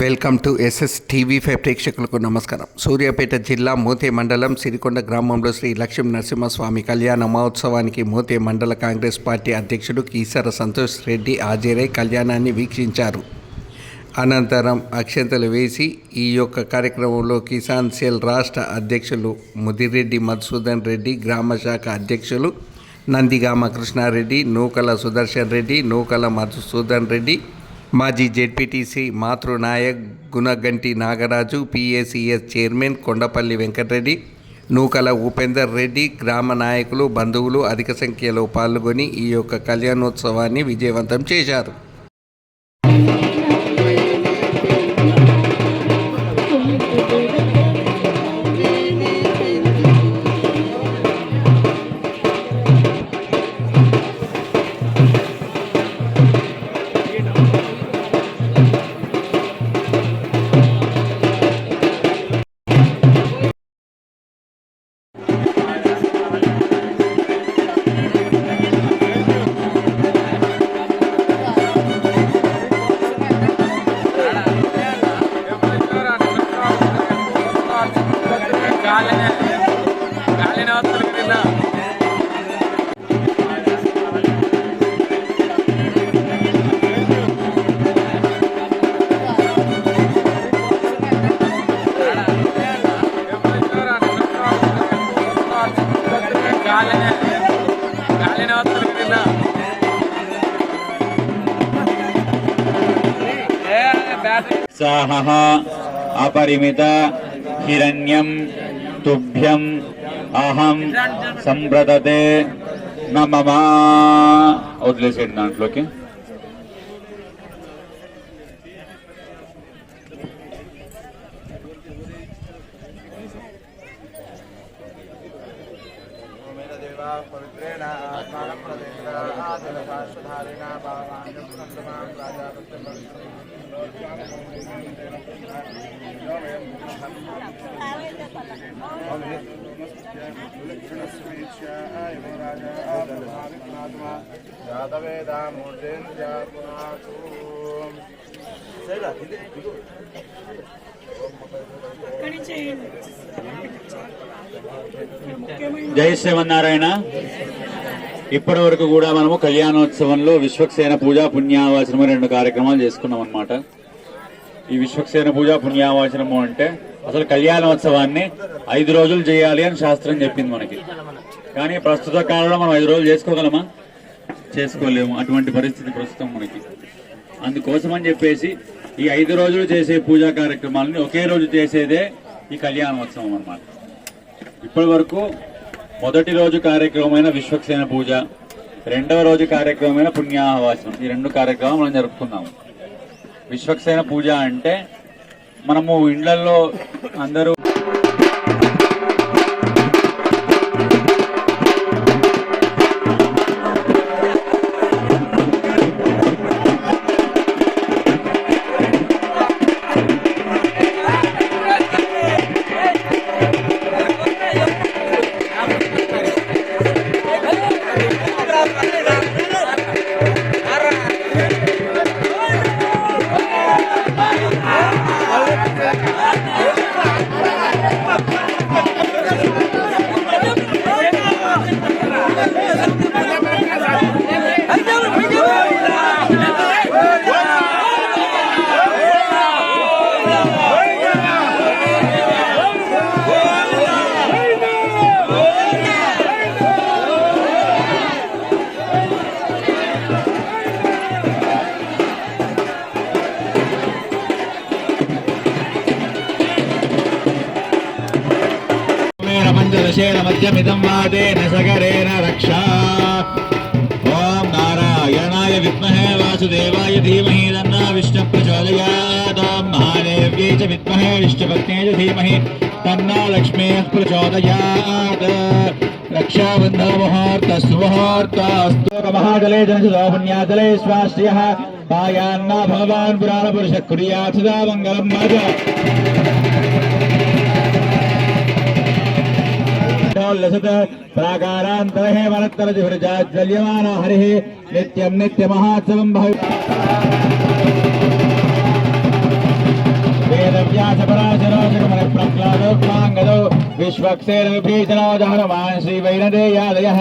Welcome to SS TV5 ప్రేక్షకులకు నమస్కారం. సూర్యాపేట జిల్లా మోతే మండలం సిరికొండ గ్రామంలో శ్రీ లక్ష్మీ నరసింహస్వామి కళ్యాణ మహోత్సవానికి మోతే మండల కాంగ్రెస్ పార్టీ అధ్యక్షుడు కీసర సంతోష్ రెడ్డి హాజరై కళ్యాణాన్ని వీక్షించారు. అనంతరం అక్షంతలు వేసి ఈ యొక్క కార్యక్రమంలో కిసాన్ సెల్ రాష్ట్ర అధ్యక్షులు ముదిరెడ్డి మధుసూదన్ రెడ్డి, గ్రామ శాఖ అధ్యక్షులు నందిగామ కృష్ణారెడ్డి, నూకల సుదర్శన్ రెడ్డి, నూకల మధుసూదన్ రెడ్డి, మాజీ ZPTC మాతృనాయక్ Gunaganti Nagaraju, PACS chairman Kondapalli Venkatareddy, నూకల ఉపేందర్ రెడ్డి, గ్రామ నాయకులు, బంధువులు అధిక సంఖ్యలో పాల్గొని ఈ యొక్క కళ్యాణోత్సవాన్ని విజయవంతం చేశారు. సాహః అపరిమిత హిరణ్యం తుభ్యం అహం సంప్రదతే నమః. వదిలేసేయండి దాంట్లోకి. జై శ్రీమన్నారాయణ. ఇప్పటి వరకు కూడా మనము కళ్యాణోత్సవంలో విశ్వక్సేన పూజా పుణ్యావాచనము 2 కార్యక్రమాలు చేసుకున్నాం అన్నమాట. ఈ విశ్వక్సేన పూజా పుణ్యావాచనము అంటే అసలు కళ్యాణోత్సవాన్ని 5 రోజులు చేయాలి అని శాస్త్రం చెప్పింది మనకి. కానీ ప్రస్తుత కాలంలో మనం 5 రోజులు చేసుకోగలమా? చేసుకోలేము. అటువంటి పరిస్థితి ప్రస్తుతం మనకి. అందుకోసం అని చెప్పేసి ఈ 5 రోజులు చేసే పూజా కార్యక్రమాలని ఒకే రోజు చేసేదే ఈ కళ్యాణోత్సవం అన్నమాట. ఇప్పటి వరకు మొదటి రోజు కార్యక్రమమైన విశ్వక్సేన పూజ, 2వ రోజు కార్యక్రమమైన పుణ్యాహవాచనం, ఈ 2 కార్యక్రమాలు మనం జరుపుకున్నాము. విశ్వక్సేన పూజ అంటే మనము ఇండ్లలో అందరూ మధ్యమిదం వాదేన సగరేణ రక్షా. ఓం నారాయణాయ విద్మహే వాసుదేవాయ ధీమహి తన్నో విష్ణుః ప్రచోదయాత్. ఓం మహాదేవ్యై చ విద్మహే విష్ణుపత్న్యై చ ధీమహి తన్నో లక్ష్మీః ప్రచోదయాత్. రక్షాబంధన ముహూర్తస్తు ముహూర్తస్తు. మహాజలే జనసుతో పుణ్యాజలే స్వాశ్రయః పాయాన్న భగవాన్ పురాణ పురుష కుర్యాత్ సదా మంగళం. మాజ प्राकारान्तरहे वनत्तरजिभिर्जाज्वल्यमानो हरिः नित्यं नित्यमहोत्सवं भव. व्यास पराशरो जगमनि प्रह्लादो क्लाङ्गदो विश्वक्सेन विभीषणो हनुमान् श्री वैनदेयादयः